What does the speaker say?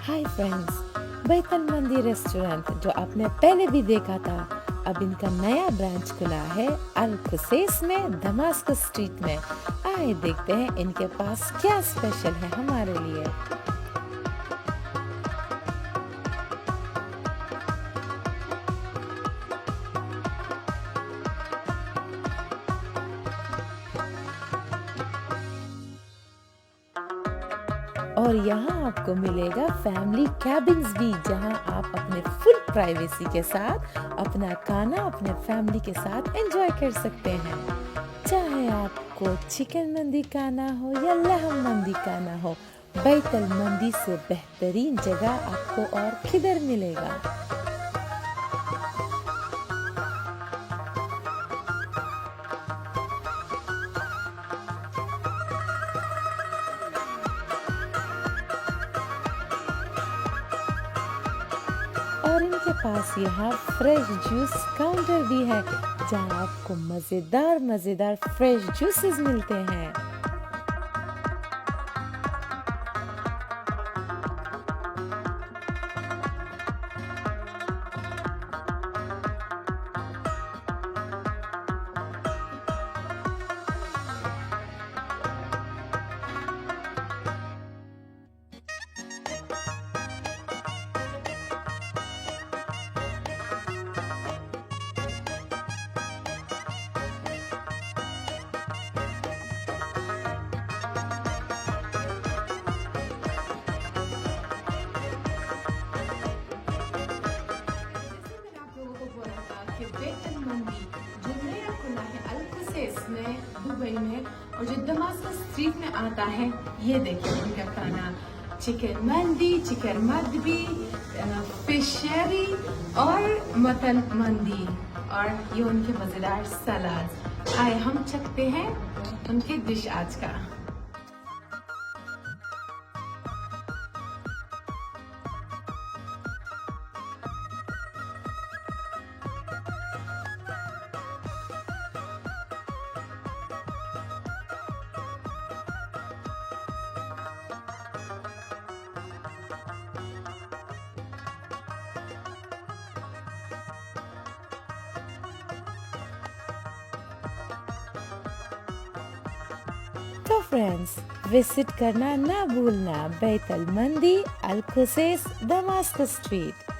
Hi friends, बैतल मंदी restaurant जो आपने पहले भी देखा था, अब इनका नया ब्रांच खुला है अल खुसैस में, दमास्कस स्ट्रीट में। आए देखते हैं इनके पास क्या स्पेशल है हमारे लिए। और यहाँ आपको मिलेगा फैमिली कैबिन्स भी, जहाँ आप अपने फुल प्राइवेसी के साथ अपना खाना अपने फैमिली के साथ एंजॉय कर सकते हैं। चाहे आपको चिकन मंदी खाना हो या लहम मंदी खाना हो, बैतल मंदी से बेहतरीन जगह आपको और किधर मिलेगा। और इनके पास यहाँ फ्रेश जूस काउंटर भी है, जहाँ आपको मज़ेदार मज़ेदार फ्रेश जूसेस मिलते हैं। जैसे मैंने आप लोगों को बोला था कि बैतल मंडी जो नया खुला है अल खुसैस में, दुबई में, और जो दमास्कस स्ट्रीट में आता है, ये देखिए उनका खाना। चिकन मंदी, चिकन मदबी, फिशरी और मटन मंदी, और ये उनके मज़ेदार सलाद। आए हम चखते हैं उनके डिश आज का। तो फ्रेंड्स, विजिट करना ना भूलना बैतल मंदी, अल खुसैस, दमास्कस स्ट्रीट।